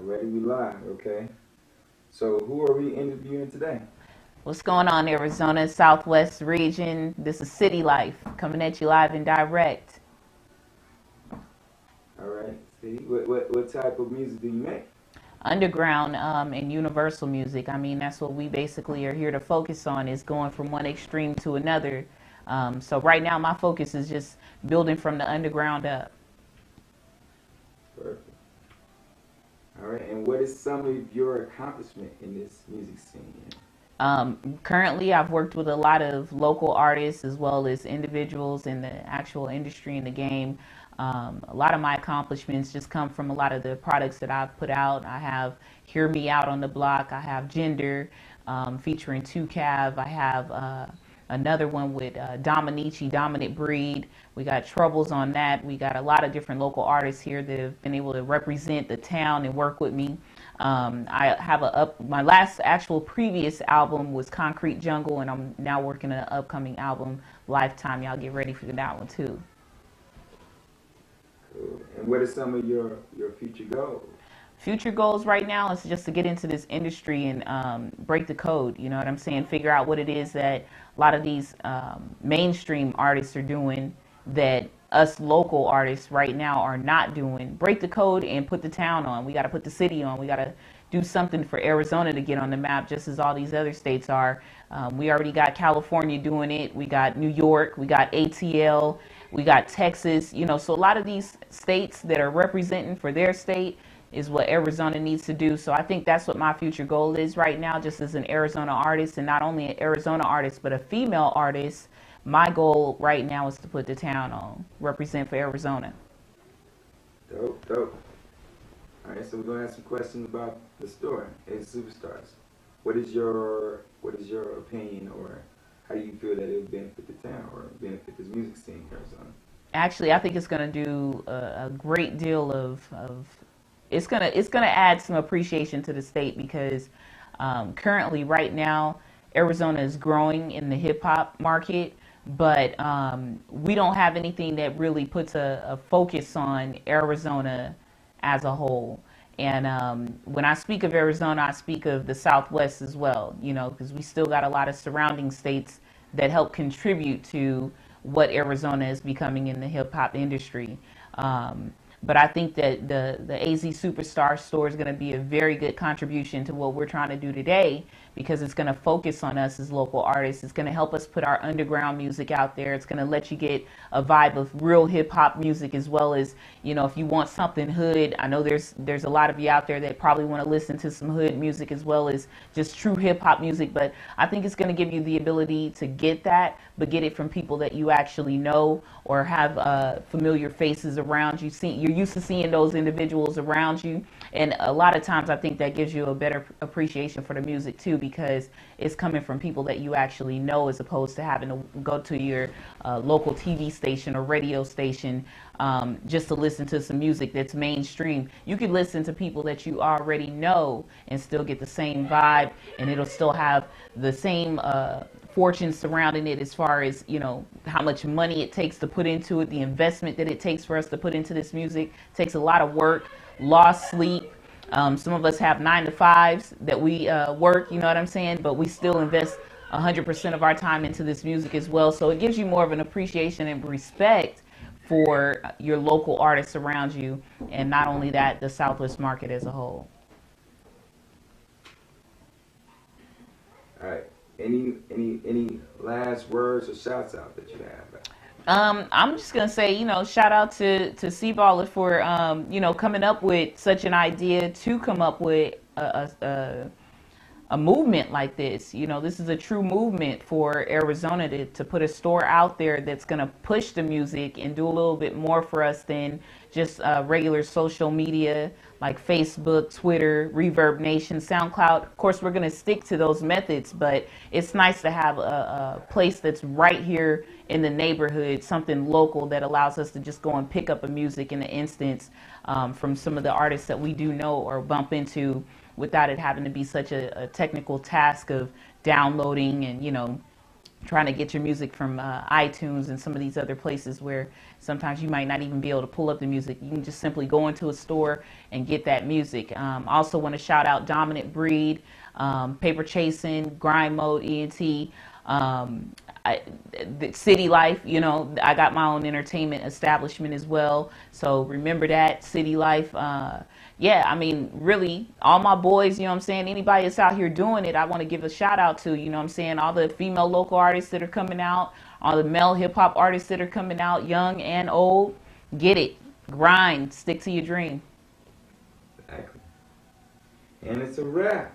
Already we live, okay. So who are we interviewing today? What's going on, Arizona, Southwest region? This is Citylyfe coming at you live and direct. All right. See, what type of music do you make? Underground and universal music. I mean, that's what we basically are here to focus on, is going from one extreme to another. So right now, my focus is just building from the underground up. Perfect. All right. And what is some of your accomplishment in this music scene? Currently, I've worked with a lot of local artists as well as individuals in the actual industry in the game. A lot of my accomplishments just come from a lot of the products that I've put out. I have Hear Me Out on the Block. I have Gender featuring 2Cav. I have another one with Dominici, Dominant Breed. We got Troubles on that. We got a lot of different local artists here that have been able to represent the town and work with me. I have my last actual previous album was Concrete Jungle, and I'm now working on an upcoming album, Lifetime. Y'all get ready for that one too. Cool. And what are some of your future goals? Future goals right now is just to get into this industry and break the code. You know what I'm saying? Figure out what it is that a lot of these mainstream artists are doing that us local artists right now are not doing. Break the code and put the town on. We got to put the city on. We got to do something for Arizona to get on the map, just as all these other states are. We already got California doing it. We got New York. We got ATL. We got Texas. You know, so a lot of these states that are representing for their state is what Arizona needs to do. So I think that's what my future goal is right now, just as an Arizona artist, and not only an Arizona artist, but a female artist. My goal right now is to put the town on, represent for Arizona. Dope, dope. All right, so we're gonna ask some questions about the store, Ace Superstars. What is your opinion, or how do you feel that it would benefit the town or benefit this music scene in Arizona? Actually, I think it's going to do a great deal of it's gonna add some appreciation to the state, because currently right now Arizona is growing in the hip hop market, but we don't have anything that really puts a focus on Arizona as a whole. And when I speak of Arizona, I speak of the Southwest as well, you know, because we still got a lot of surrounding states that help contribute to what Arizona is becoming in the hip hop industry. But I think that the AZ Superstar store is going to be a very good contribution to what we're trying to do today, because it's going to focus on us as local artists. It's going to help us put our underground music out there. It's going to let you get a vibe of real hip hop music, as well as, you know, if you want something hood. I know there's a lot of you out there that probably want to listen to some hood music as well as just true hip hop music. But I think it's going to give you the ability to get that, but get it from people that you actually know or have familiar faces around you. You're used to seeing those individuals around you, and a lot of times I think that gives you a better appreciation for the music too, because it's coming from people that you actually know, as opposed to having to go to your local TV station or radio station just to listen to some music that's mainstream. You could listen to people that you already know and still get the same vibe, and it'll still have the same fortune surrounding it, as far as, you know, how much money it takes to put into it, the investment that it takes for us to put into this music. It takes a lot of work, lost sleep. Some of us have 9-to-5s that we work, you know what I'm saying? But we still invest 100% of our time into this music as well. So it gives you more of an appreciation and respect for your local artists around you, and not only that, the Southwest market as a whole. All right. Any last words or shouts out that you have? I'm just gonna say, you know, shout out to C-Baller for you know, coming up with such an idea to come up with a movement like this. You know, this is a true movement for Arizona to put a store out there that's gonna push the music and do a little bit more for us than just regular social media like Facebook, Twitter, Reverb Nation, SoundCloud. Of course, we're going to stick to those methods, but it's nice to have a place that's right here in the neighborhood, something local that allows us to just go and pick up a music in an instance from some of the artists that we do know or bump into, without it having to be such a technical task of downloading and, you know, trying to get your music from iTunes and some of these other places where sometimes you might not even be able to pull up the music. You can just simply go into a store and get that music. Also want to shout out Dominant Breed, Paper Chasing, Grind Mode, ENT, the Citylyfe. You know, I got my own entertainment establishment as well. So remember that, Citylyfe. Yeah, I mean, really, all my boys, you know what I'm saying? Anybody that's out here doing it, I want to give a shout out to, you know what I'm saying? All the female local artists that are coming out, all the male hip hop artists that are coming out, young and old. Get it, grind, stick to your dream. Exactly. And it's a wrap.